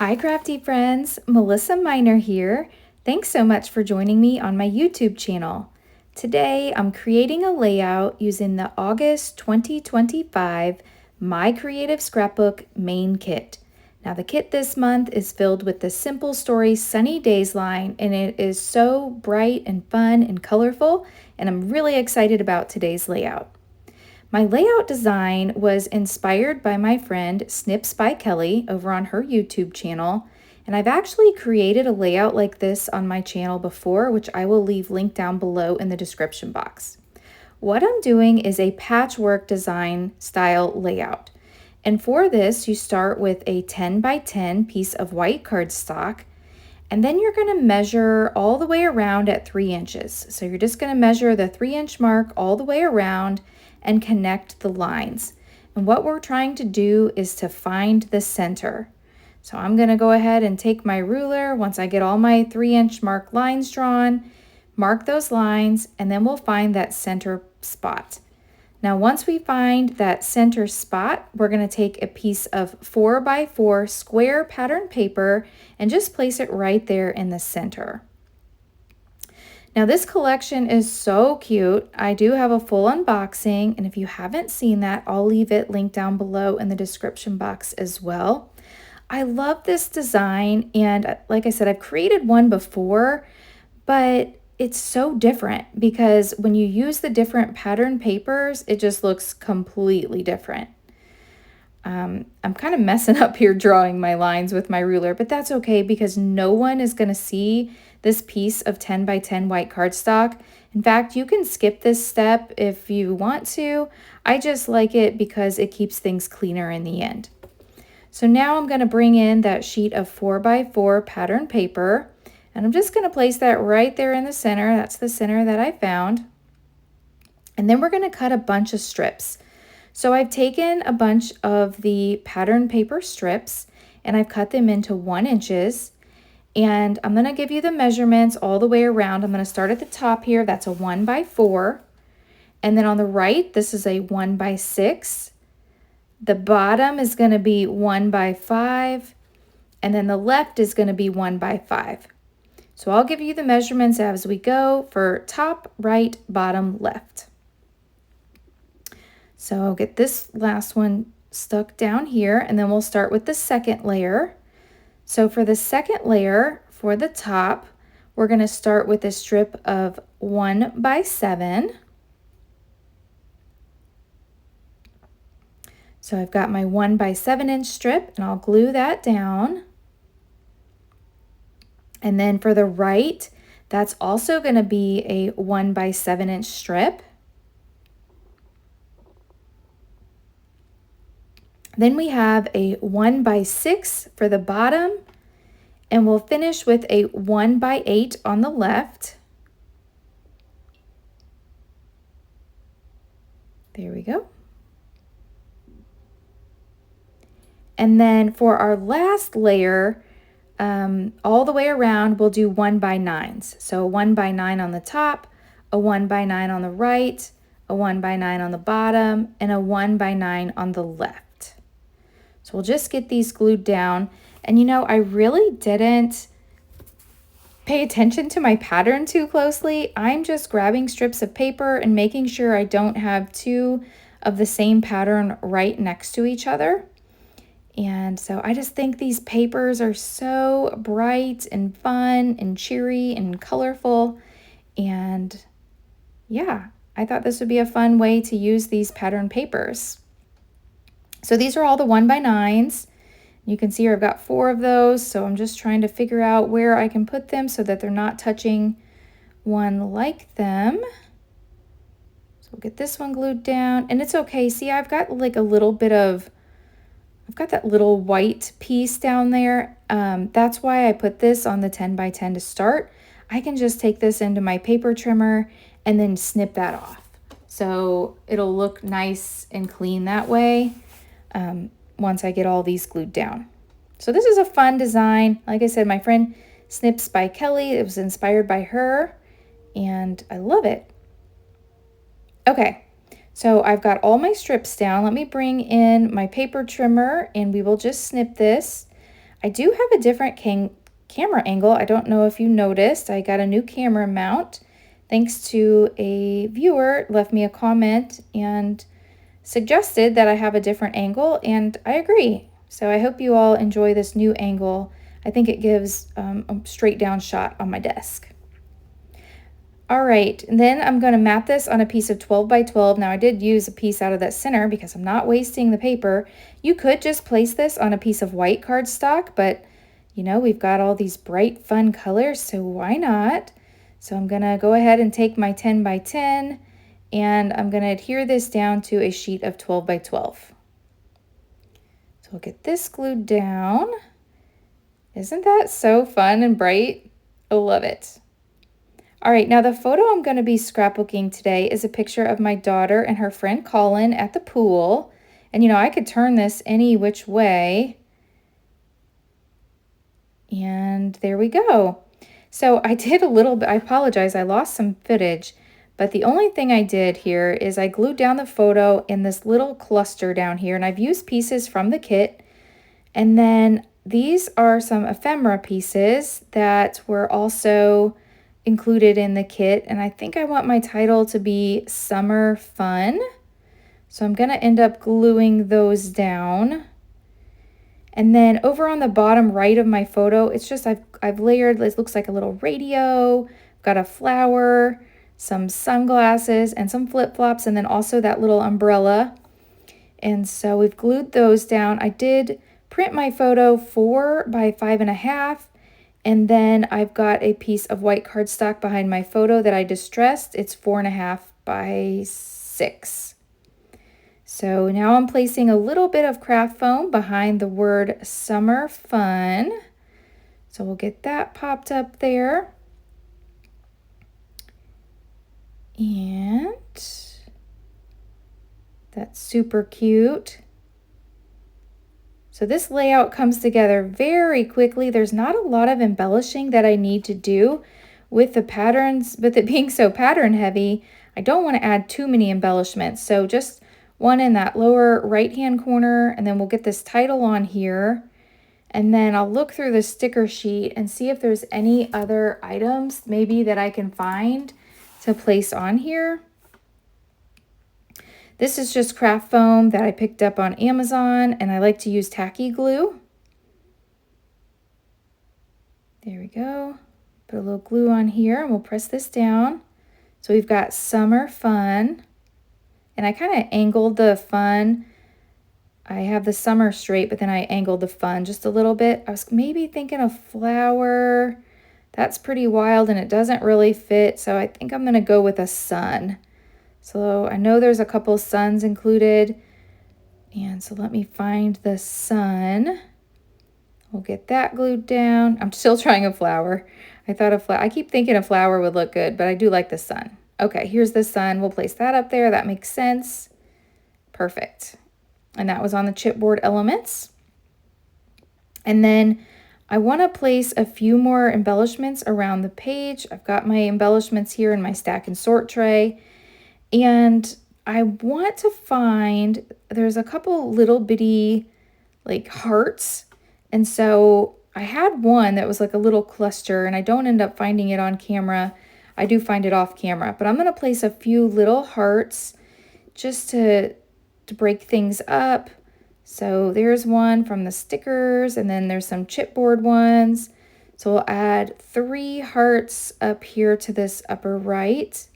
Hi crafty friends, Melissa Minor here. Thanks so much for joining me on my YouTube channel. Today I'm creating a layout using the August 2025 My Creative Scrapbook main kit. Now the kit this month is filled with the Simple Stories Sunny Days line, and it is so bright and fun and colorful, and I'm really excited about today's layout. My layout design was inspired by my friend Snips by Kelly over on her YouTube channel, and I've actually created a layout like this on my channel before, which I will leave linked down below in the description box. What I'm doing is a patchwork design style layout. And for this, you start with a 10 by 10 piece of white cardstock, and then you're going to measure all the way around at 3 inches. So you're just going to measure the 3-inch mark all the way around and connect the lines. And what we're trying to do is to find the center. So I'm going to go ahead and take my ruler once I get all my 3-inch mark lines drawn, mark those lines, and then we'll find that center spot. Now once we find that center spot, we're going to take a piece of 4 by 4 square pattern paper and just place it right there in the center. Now this collection is so cute. I do have a full unboxing, and if you haven't seen that, I'll leave it linked down below in the description box as well. I love this design, and like I said, I've created one before, but it's so different because when you use the different pattern papers, it just looks completely different. I'm kind of messing up here drawing my lines with my ruler, but that's okay because no one is going to see this piece of 10 by 10 white cardstock. In fact, you can skip this step if you want to. I just like it because it keeps things cleaner in the end. So now I'm going to bring in that sheet of 4 by 4 pattern paper, and I'm just going to place that right there in the center. That's the center that I found. And then we're going to cut a bunch of strips. So I've taken a bunch of the pattern paper strips and I've cut them into 1 inches. And I'm going to give you the measurements all the way around. I'm going to start at the top here. That's a 1 by 4. And then on the right, this is a 1 by 6. The bottom is going to be 1 by 5. And then the left is going to be 1 by 5. So I'll give you the measurements as we go for top, right, bottom, left. So I'll get this last one stuck down here, and then we'll start with the second layer. So for the second layer, for the top, we're going to start with a strip of 1 by 7. So I've got my 1 by 7-inch strip, and I'll glue that down. And then for the right, that's also going to be a 1 by 7-inch strip. Then we have a 1 by 6 for the bottom, and we'll finish with a 1 by 8 on the left. There we go. And then for our last layer, all the way around, we'll do 1 by 9s. So a 1 by 9 on the top, a 1 by 9 on the right, a 1 by 9 on the bottom, and a 1 by 9 on the left. So we'll just get these glued down. And you know, I really didn't pay attention to my pattern too closely. I'm just grabbing strips of paper and making sure I don't have 2 of the same pattern right next to each other. And so I just think these papers are so bright and fun and cheery and colorful. And yeah, I thought this would be a fun way to use these pattern papers. So these are all the 1 by 9s. You can see here I've got 4 of those, so I'm just trying to figure out where I can put them so that they're not touching one like them. So we'll get this one glued down, and it's okay. See, I've got like a little bit of, I've got that little white piece down there. That's why I put this on the 10 by 10 to start. I can just take this into my paper trimmer and then snip that off. So it'll look nice and clean that way. Once I get all these glued down. So this is a fun design. Like I said, my friend Snips by Kelly, it was inspired by her, and I love it. Okay, so I've got all my strips down. Let me bring in my paper trimmer and we will just snip this. I do have a different camera angle. I don't know if you noticed. I got a new camera mount thanks to a viewer left me a comment and suggested that I have a different angle, and I agree. So I hope you all enjoy this new angle. I think it gives a straight down shot on my desk. All right, and then I'm going to mat this on a piece of 12 by 12. Now I did use a piece out of that center because I'm not wasting the paper. You could just place this on a piece of white cardstock, but you know, we've got all these bright fun colors, so why not? So I'm going to go ahead and take my 10 by 10 and I'm going to adhere this down to a sheet of 12 by 12. So we'll get this glued down. Isn't that so fun and bright? I love it. All right, now the photo I'm going to be scrapbooking today is a picture of my daughter and her friend Colin at the pool. And you know, I could turn this any which way. And there we go. So I did a little bit, I apologize, I lost some footage. But the only thing I did here is I glued down the photo in this little cluster down here. And I've used pieces from the kit. And then these are some ephemera pieces that were also included in the kit, and I think I want my title to be Summer Fun. So I'm gonna end up gluing those down. And then over on the bottom right of my photo, it's just I've layered, it looks like a little radio, got a flower, some sunglasses, and some flip-flops, and then also that little umbrella. And so we've glued those down. I did print my photo 4 by 5.5. And then I've got a piece of white cardstock behind my photo that I distressed. It's 4.5 by 6. So now I'm placing a little bit of craft foam behind the word Summer Fun. So we'll get that popped up there. And that's super cute. So this layout comes together very quickly. There's not a lot of embellishing that I need to do with the patterns, with it being so pattern heavy. I don't want to add too many embellishments. So just one in that lower right-hand corner, and then we'll get this title on here. And then I'll look through the sticker sheet and see if there's any other items maybe that I can find to place on here. This is just craft foam that I picked up on Amazon, and I like to use tacky glue. There we go. Put a little glue on here, and we'll press this down. So we've got Summer Fun, and I kind of angled the fun. I have the summer straight, but then I angled the fun just a little bit. I was maybe thinking a flower. That's pretty wild, and it doesn't really fit, so I think I'm going to go with a sun. So I know there's a couple suns included. And so let me find the sun. We'll get that glued down. I'm still trying a flower. I keep thinking a flower would look good, but I do like the sun. Okay, here's the sun. We'll place that up there. That makes sense. Perfect. And that was on the chipboard elements. And then I want to place a few more embellishments around the page. I've got my embellishments here in my stack and sort tray. And I want to find, there's a couple little bitty like hearts. And so I had one that was like a little cluster, and I don't end up finding it on camera. I do find it off camera, but I'm going to place a few little hearts just to break things up. So there's one from the stickers, and then there's some chipboard ones. So we'll add 3 hearts up here to this upper right.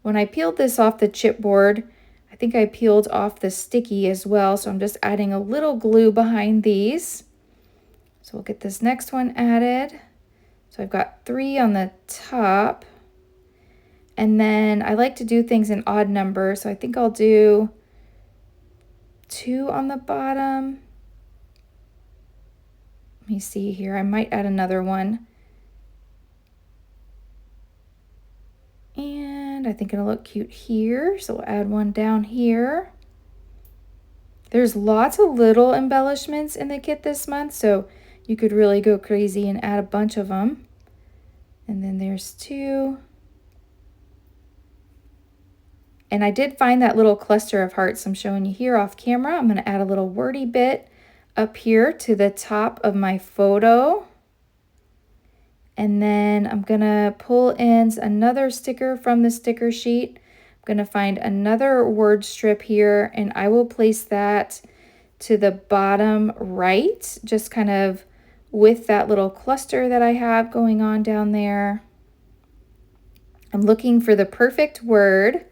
When I peeled this off the chipboard, I think I peeled off the sticky as well, so I'm just adding a little glue behind these. So we'll get this next one added. So I've got 3 on the top. And then I like to do things in odd numbers, so I think I'll do 2 on the bottom. Let me see here, I might add another one. And I think it'll look cute here, so we'll add one down here. There's lots of little embellishments in the kit this month, so you could really go crazy and add a bunch of them. And then there's 2. And I did find that little cluster of hearts I'm showing you here off camera. I'm going to add a little wordy bit up here to the top of my photo. And then I'm gonna pull in another sticker from the sticker sheet. I'm gonna find another word strip here, and I will place that to the bottom right, just kind of with that little cluster that I have going on down there. I'm looking for the perfect word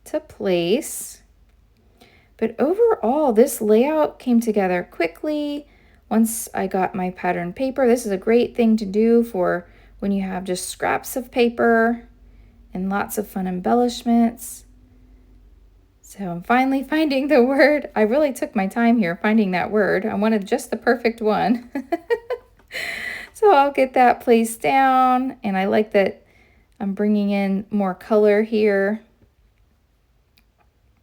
to place. But overall, this layout came together quickly. Once I got my pattern paper, this is a great thing to do for when you have just scraps of paper and lots of fun embellishments. So I'm finally finding the word. I really took my time here finding that word. I wanted just the perfect one. So I'll get that placed down, and I like that I'm bringing in more color here.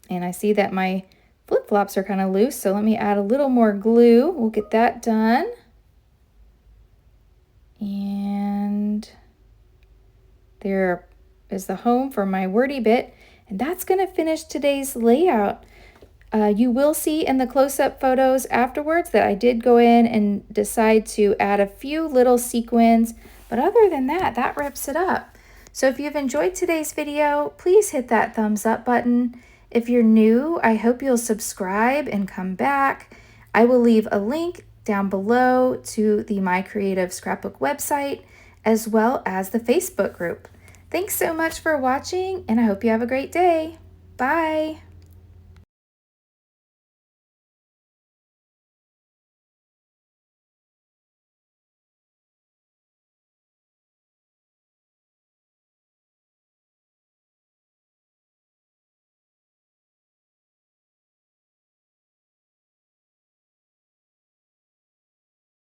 And I see that my flip-flops are kind of loose, so let me add a little more glue. We'll get that done. And there is the home for my wordy bit, and that's going to finish today's layout. You will see in the close-up photos afterwards that I did go in and decide to add a few little sequins, but other than that, that wraps it up. So if you've enjoyed today's video, please hit that thumbs up button. If you're new, I hope you'll subscribe and come back. I will leave a link down below to the My Creative Scrapbook website, as well as the Facebook group. Thanks so much for watching, and I hope you have a great day. Bye.